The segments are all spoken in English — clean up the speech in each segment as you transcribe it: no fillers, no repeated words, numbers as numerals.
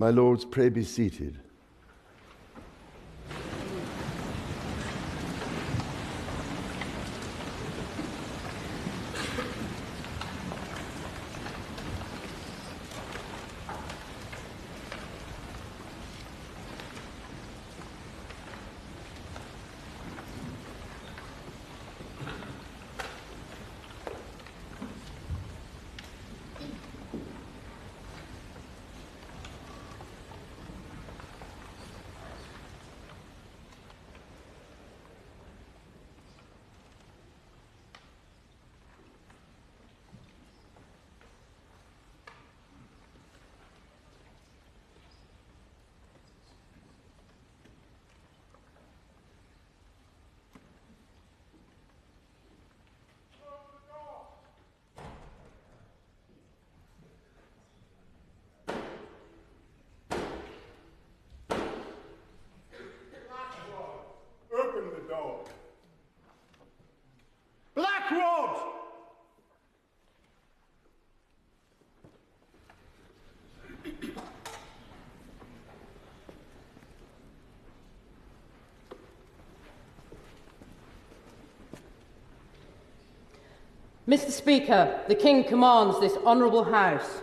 My lords, pray be seated. Mr. Speaker, the King commands this Honourable House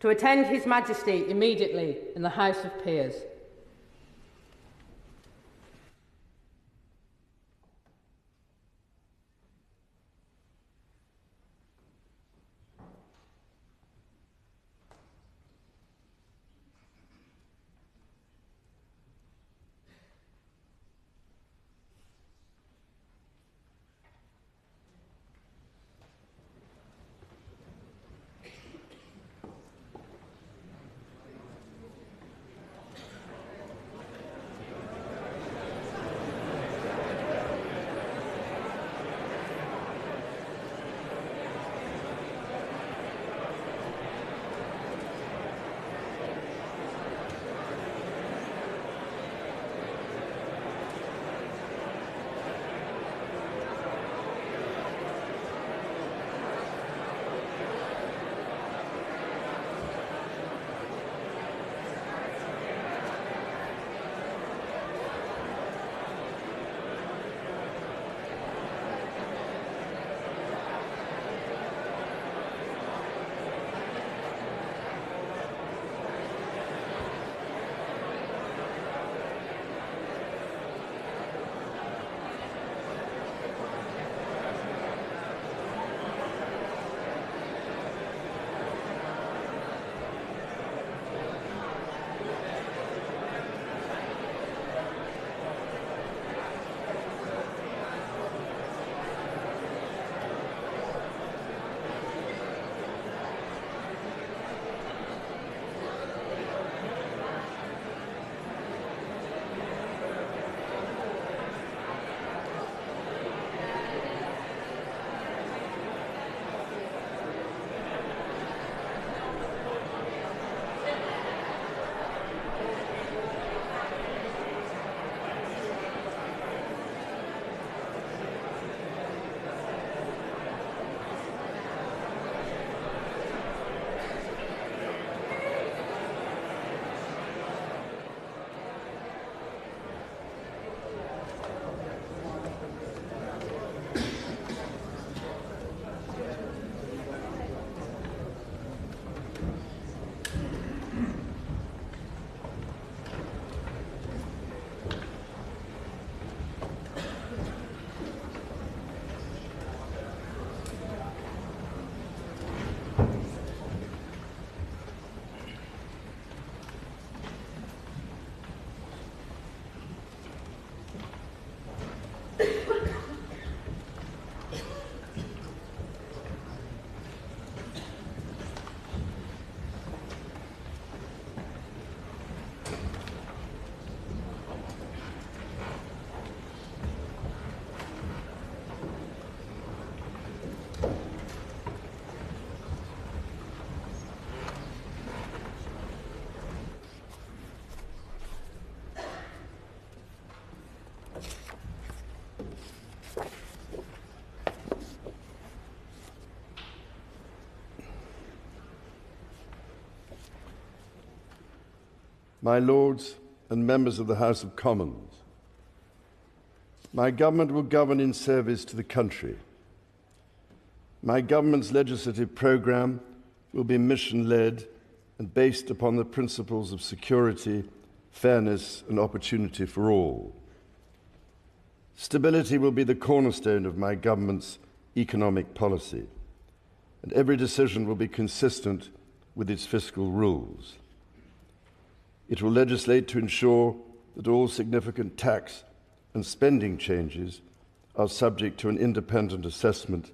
to attend His Majesty immediately in the House of Peers. My Lords and members of the House of Commons, my government will govern in service to the country. My government's legislative programme will be mission-led and based upon the principles of security, fairness and opportunity for all. Stability will be the cornerstone of my government's economic policy, and every decision will be consistent with its fiscal rules. It will legislate to ensure that all significant tax and spending changes are subject to an independent assessment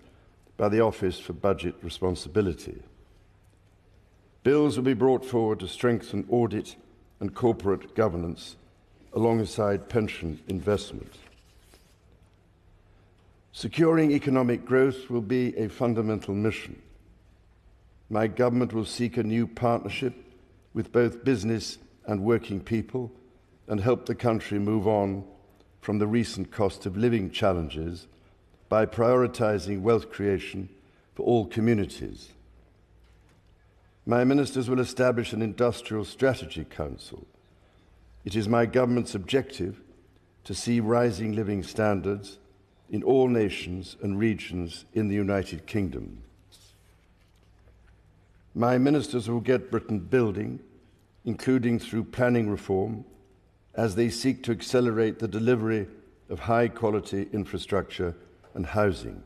by the Office for Budget Responsibility. Bills will be brought forward to strengthen audit and corporate governance alongside pension investment. Securing economic growth will be a fundamental mission. My government will seek a new partnership with both business and working people and help the country move on from the recent cost of living challenges by prioritising wealth creation for all communities. My ministers will establish an Industrial Strategy Council. It is my government's objective to see rising living standards in all nations and regions in the United Kingdom. My ministers will get Britain building, including through planning reform, as they seek to accelerate the delivery of high-quality infrastructure and housing.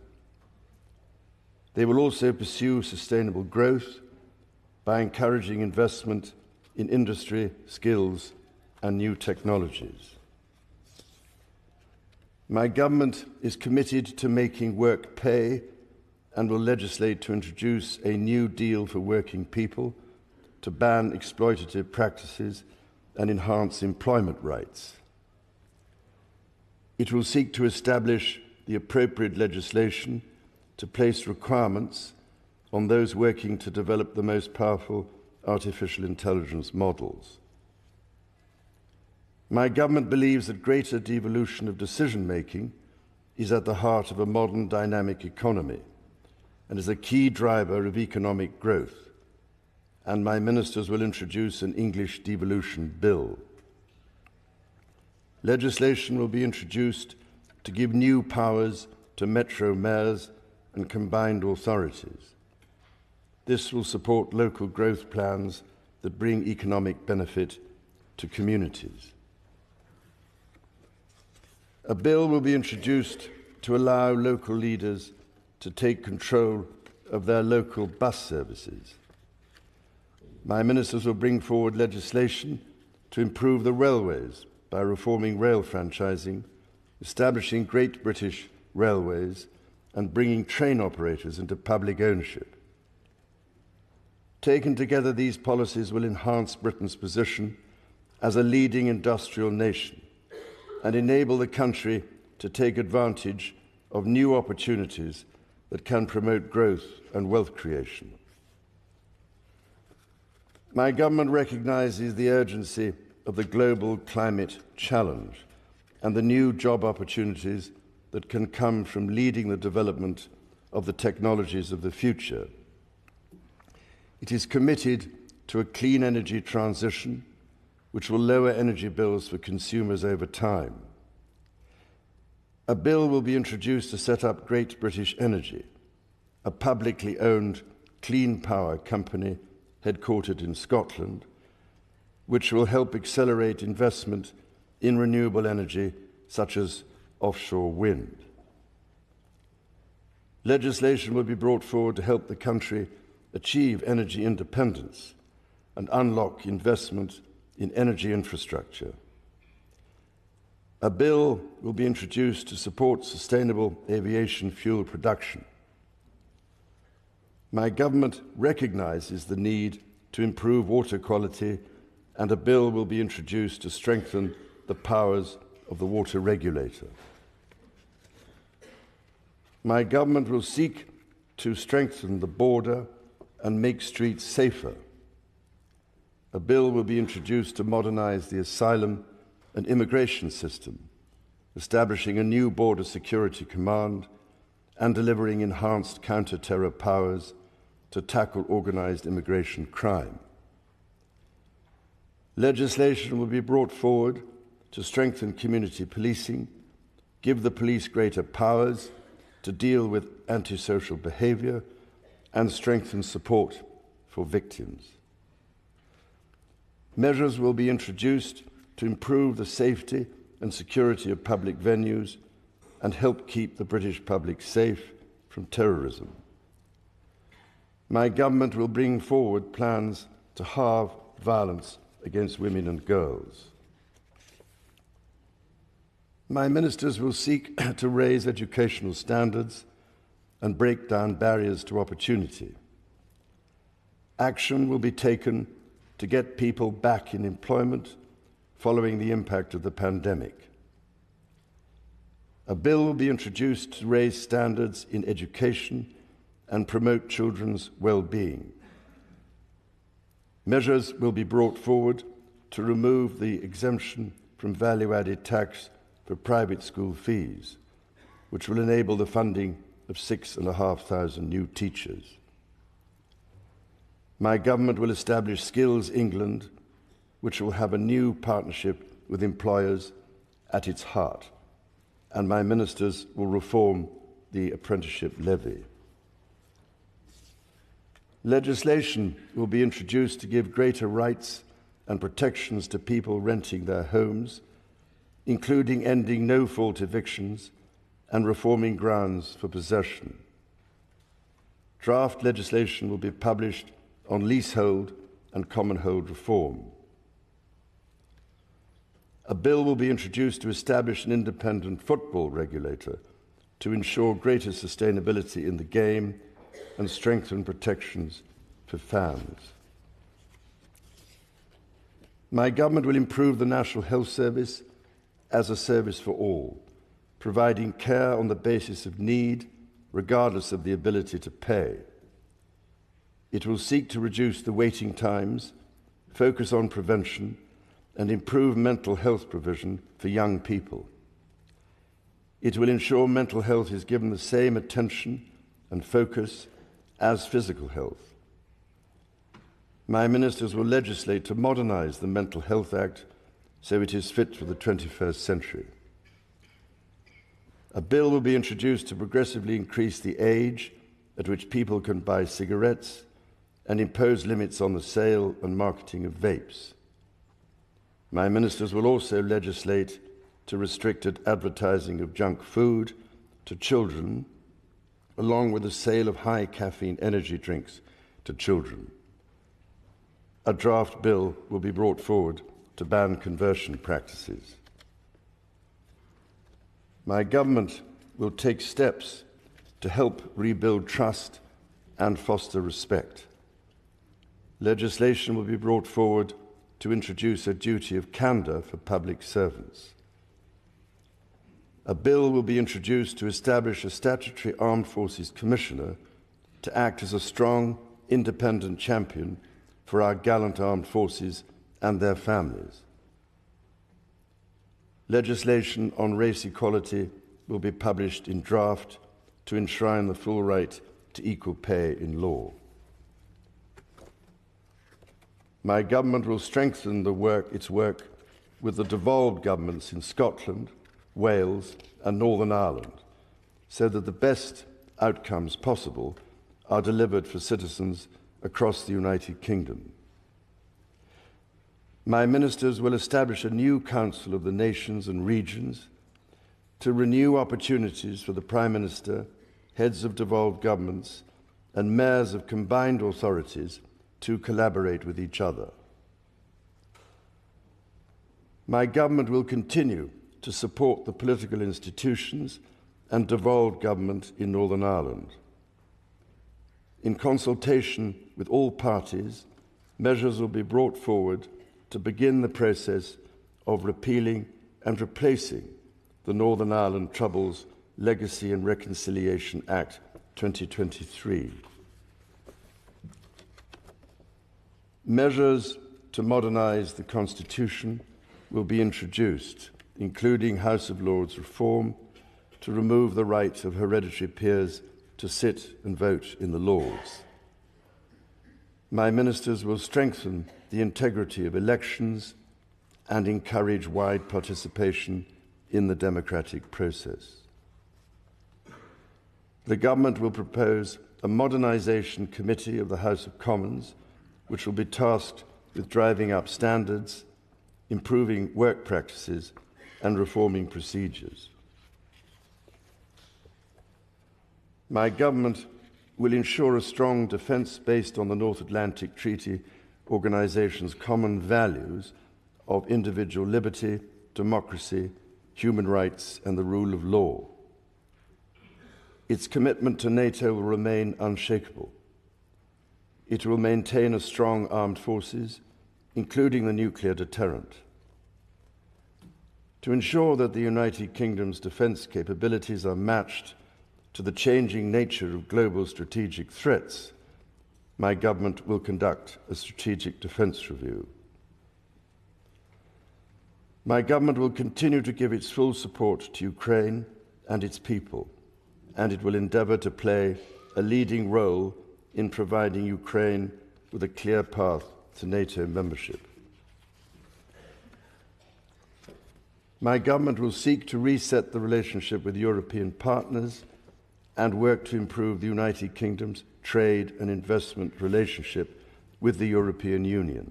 They will also pursue sustainable growth by encouraging investment in industry, skills, and new technologies. My government is committed to making work pay and will legislate to introduce a new deal for working people, to ban exploitative practices and enhance employment rights. It will seek to establish the appropriate legislation to place requirements on those working to develop the most powerful artificial intelligence models. My government believes that greater devolution of decision-making is at the heart of a modern dynamic economy and is a key driver of economic growth, and my ministers will introduce an English devolution bill. Legislation will be introduced to give new powers to metro mayors and combined authorities. This will support local growth plans that bring economic benefit to communities. A bill will be introduced to allow local leaders to take control of their local bus services. My ministers will bring forward legislation to improve the railways by reforming rail franchising, establishing Great British Railways, and bringing train operators into public ownership. Taken together, these policies will enhance Britain's position as a leading industrial nation and enable the country to take advantage of new opportunities that can promote growth and wealth creation. My government recognises the urgency of the global climate challenge and the new job opportunities that can come from leading the development of the technologies of the future. It is committed to a clean energy transition which will lower energy bills for consumers over time. A bill will be introduced to set up Great British Energy, a publicly owned clean power company headquartered in Scotland, which will help accelerate investment in renewable energy such as offshore wind. Legislation will be brought forward to help the country achieve energy independence and unlock investment in energy infrastructure. A bill will be introduced to support sustainable aviation fuel production. My government recognises the need to improve water quality, and a bill will be introduced to strengthen the powers of the water regulator. My government will seek to strengthen the border and make streets safer. A bill will be introduced to modernise the asylum and immigration system establishing a new border security command, and delivering enhanced counter-terror powers to tackle organised immigration crime. Legislation will be brought forward to strengthen community policing, give the police greater powers to deal with antisocial behaviour, and strengthen support for victims. Measures will be introduced to improve the safety and security of public venues and help keep the British public safe from terrorism. My government will bring forward plans to halve violence against women and girls. My ministers will seek to raise educational standards and break down barriers to opportunity. Action will be taken to get people back in employment following the impact of the pandemic. A bill will be introduced to raise standards in education and promote children's well-being. Measures will be brought forward to remove the exemption from value-added tax for private school fees, which will enable the funding of 6,500 new teachers. My government will establish Skills England, which will have a new partnership with employers at its heart, and my ministers will reform the apprenticeship levy. Legislation will be introduced to give greater rights and protections to people renting their homes, including ending no-fault evictions and reforming grounds for possession. Draft legislation will be published on leasehold and commonhold reform. A bill will be introduced to establish an independent football regulator to ensure greater sustainability in the game and strengthen protections for fans. My government will improve the National Health Service as a service for all, providing care on the basis of need, regardless of the ability to pay. It will seek to reduce the waiting times, focus on prevention, and improve mental health provision for young people. It will ensure mental health is given the same attention and focus as physical health. My ministers will legislate to modernise the Mental Health Act so it is fit for the 21st century. A bill will be introduced to progressively increase the age at which people can buy cigarettes and impose limits on the sale and marketing of vapes. My ministers will also legislate to restrict advertising of junk food to children, along with the sale of high caffeine energy drinks to children. A draft bill will be brought forward to ban conversion practices. My government will take steps to help rebuild trust and foster respect. Legislation will be brought forward to introduce a duty of candour for public servants. A bill will be introduced to establish a statutory Armed Forces Commissioner to act as a strong, independent champion for our gallant armed forces and their families. Legislation on race equality will be published in draft to enshrine the full right to equal pay in law. My government will strengthen its work with the devolved governments in Scotland, Wales and Northern Ireland so that the best outcomes possible are delivered for citizens across the United Kingdom. My ministers will establish a new Council of the Nations and Regions to renew opportunities for the Prime Minister, heads of devolved governments and mayors of combined authorities to collaborate with each other. My government will continue to support the political institutions and devolved government in Northern Ireland. In consultation with all parties, measures will be brought forward to begin the process of repealing and replacing the Northern Ireland Troubles Legacy and Reconciliation Act 2023. Measures to modernise the Constitution will be introduced including House of Lords reform, to remove the right of hereditary peers to sit and vote in the Lords. My ministers will strengthen the integrity of elections and encourage wide participation in the democratic process. The government will propose a modernisation committee of the House of Commons, which will be tasked with driving up standards, improving work practices, and reforming procedures. My government will ensure a strong defence based on the North Atlantic Treaty Organisation's common values of individual liberty, democracy, human rights, and the rule of law. Its commitment to NATO will remain unshakable. It will maintain a strong armed forces, including the nuclear deterrent. To ensure that the United Kingdom's defence capabilities are matched to the changing nature of global strategic threats, my government will conduct a strategic defence review. My government will continue to give its full support to Ukraine and its people, and it will endeavour to play a leading role in providing Ukraine with a clear path to NATO membership. My government will seek to reset the relationship with European partners and work to improve the United Kingdom's trade and investment relationship with the European Union.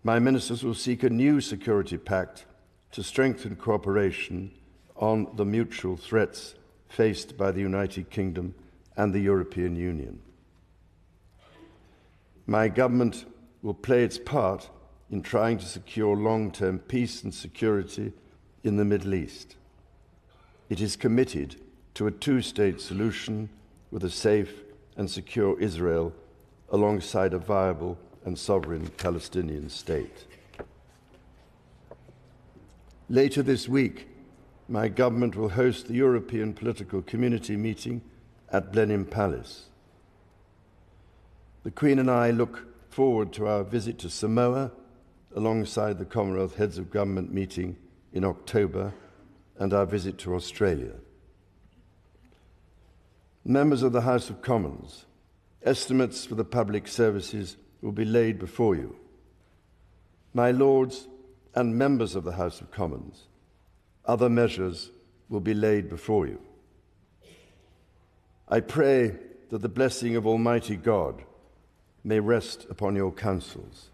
My ministers will seek a new security pact to strengthen cooperation on the mutual threats faced by the United Kingdom and the European Union. My government will play its part in trying to secure long-term peace and security in the Middle East. It is committed to a two-state solution with a safe and secure Israel alongside a viable and sovereign Palestinian state. Later this week, my government will host the European Political Community meeting at Blenheim Palace. The Queen and I look forward to our visit to Samoa alongside the Commonwealth Heads of Government meeting in October and our visit to Australia. Members of the House of Commons, estimates for the public services will be laid before you. My Lords and members of the House of Commons, other measures will be laid before you. I pray that the blessing of Almighty God may rest upon your councils.